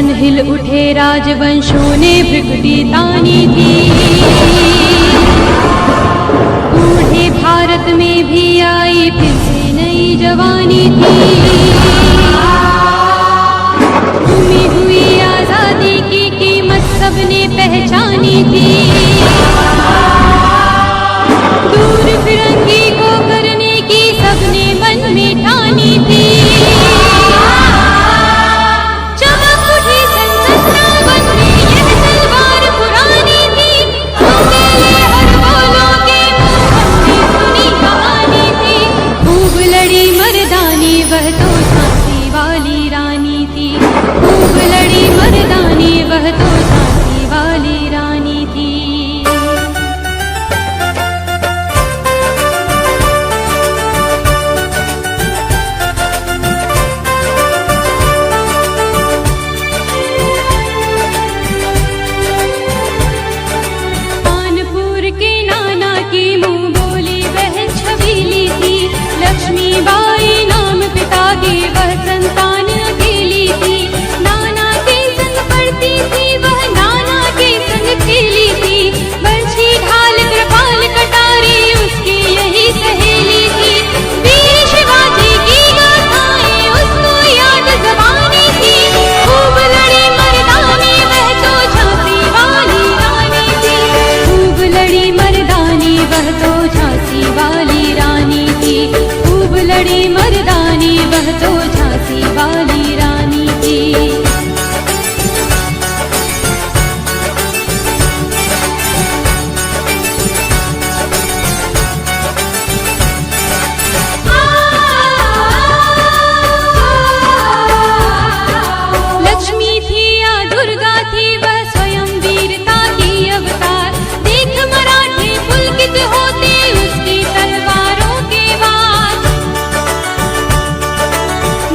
अनहिल उठे राजवंशों ने भ्रिकुटी तानी थी। बूढ़े भारत में भी आई फिर से नई जवानी थी। घूमी हुई आजादी की कीमत सबने पहचानी थी। दूर फिरंगी को करने की सबने मन में ठानी थी। चमक उठी सन्नाटा बनने यह तलवार पुरानी थी। अकेले हर बोलों के मुंह हमने सुनी कहानी थी। खूब लड़ी मर्दानी वह तो झांसी वाली रानी थी। खूब लड़ी मर्दानी वह तो झांसी वाली रानी थी। कानपुर के नाना की मुंह बोली बहन छबीली थी। लक्ष्मीबाई नाम पिता की वह संतान अकेली थी। नाना के संग पढ़ती थी वह, नाना के संग खेली थी। बरछी ढाल कृपाल कटारी उसकी यही सहेली थी। वीर शिवाजी की गाथाएं उसको याद ज़बानी थी। खूब लड़ी मर्दानी वह तो झांसी वाली रानी थी। खूब लड़ी मर्दानी वह तो झांसी वाली रानी थी। खूब लड़ी मर्दानी वह तो झांसी वाली रानी थी। लक्ष्मी थी या दुर्गा थी वह स्वयं वीरता की अवतार। देख मराठे पुलकित होते उसकी तलवारों के वार।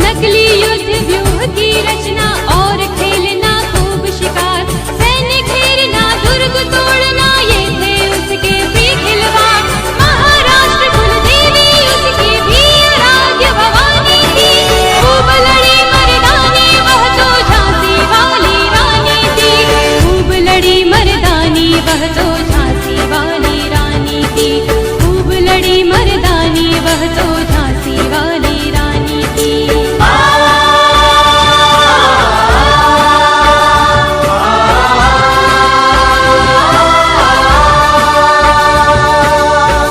नकली युद्ध व्यूह की रचना और खेलना खूब शिकार। सैन्य घेरना दुर्ग तोड़ना ये थे उसके भी खिलवाड़। महाराष्ट्र कुलदेवी उसकी भी आराध्य भवानी थी। खूब लड़ी मर्दानी वह तो झांसी वाली रानी थी। खूब लड़ी मर्दानी वह तो झांसी वाली रानी थी। खूब लड़ी मर्दानी वह तो झांसी वाली रानी थी।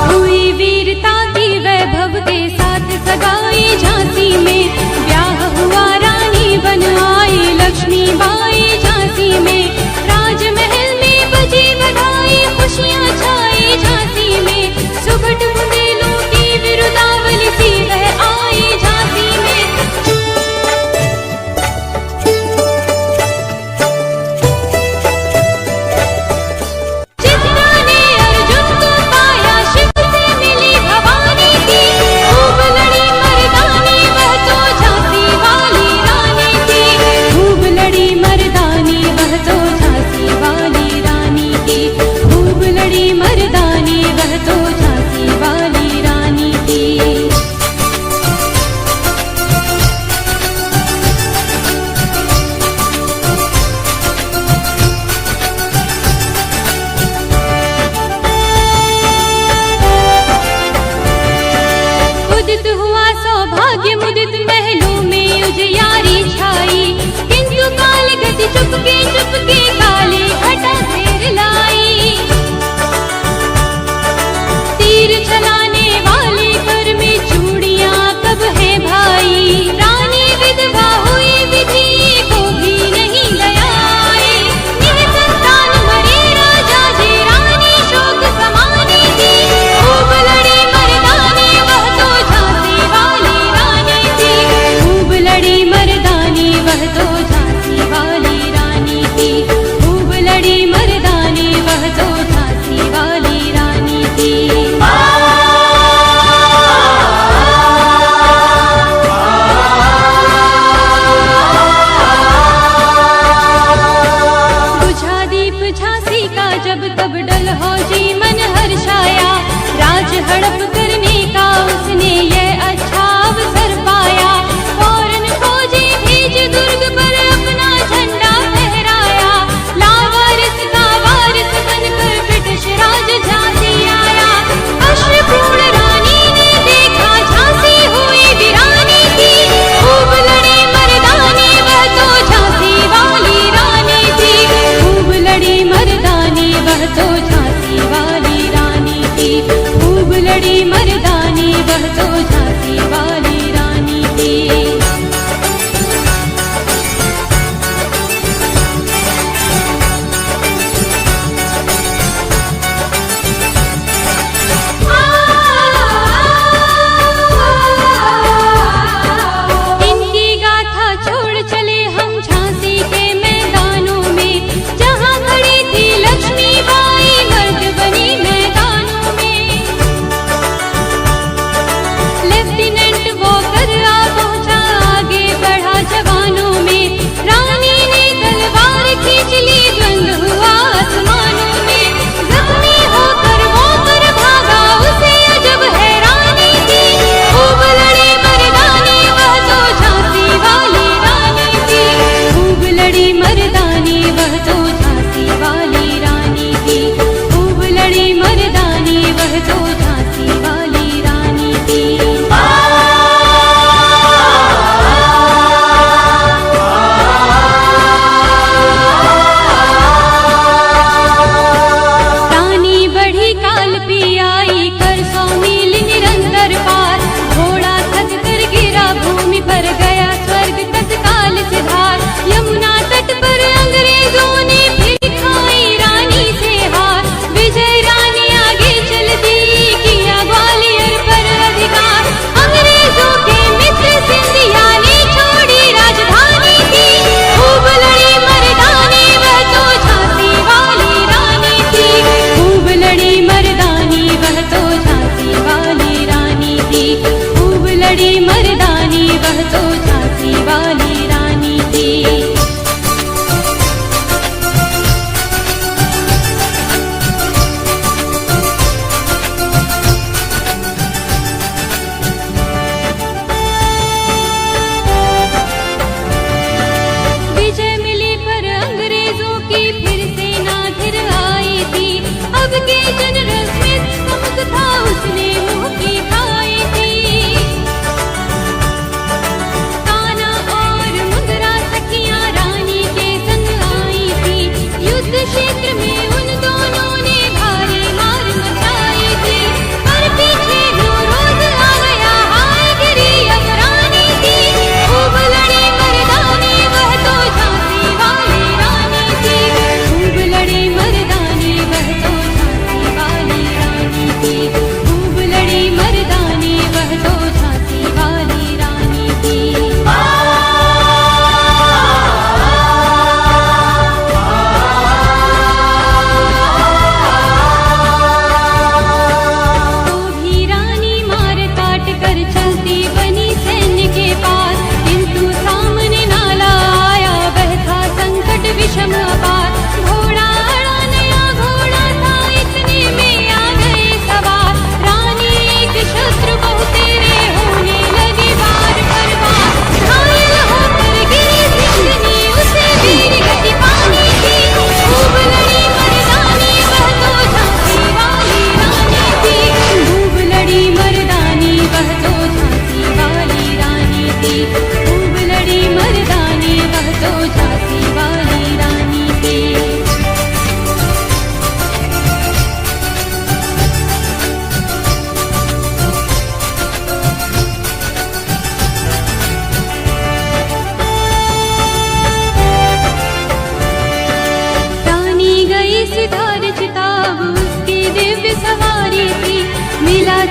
हुई वीरता की वैभव के साथ सगाई झांसी में। ब्याह हुआ रानी बन आई लक्ष्मीबाई झांसी में। राजमहल में बजी बधाई खुशियां छाई झांसी में। सुभट बुंदेलों की विरुदावली सी वह आई झांसी में। चित्रा ने अर्जुन को पाया शिव से मिली भवानी थी। खूब लड़ी मर्दानी वह तो झांसी वाली रानी थी। खूब लड़ी मर्दानी वह तो झांसी वाली रानी थी। खूब लड़ी मर्दानी वह तो झांसी वाली रानी थी। उदित हुआ सौभाग्य मुदित महलों में उजियारी छाई। किंतु काल गति चुपके चुपके काली घटा घेर लाई। तीर चलाने वाले कर में चूड़ियां कब है भाई। रानी विधवा हुई विधि को भी नहीं दयाई। निसंतान मरे राजा जी रानी शोक समानी थी। खूब लड़ी मर्दानी वह तो झांसी वाली रानी थी। खूब लड़ी मर्दानी वह तो झांसी वाली रानी थी। खूब लड़ी मर्दानी वह तो झांसी वाली रानी थी। बुझा दीप झांसी का जब तब डल हो जी मन हर्षाया। राज हड़प करने का उसने ये अच्छा अवसर पाया। फौरन फौजी भेज दुर्ग पर अपना झंडा लड़ी मर्दानी वह तो झांसी वाली रानी थी।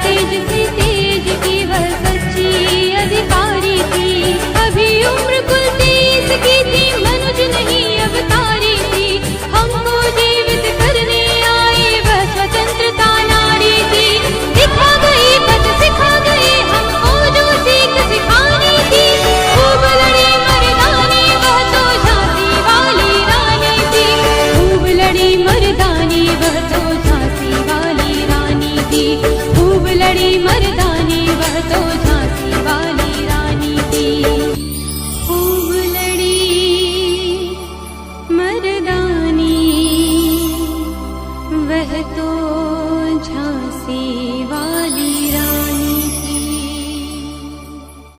तेज से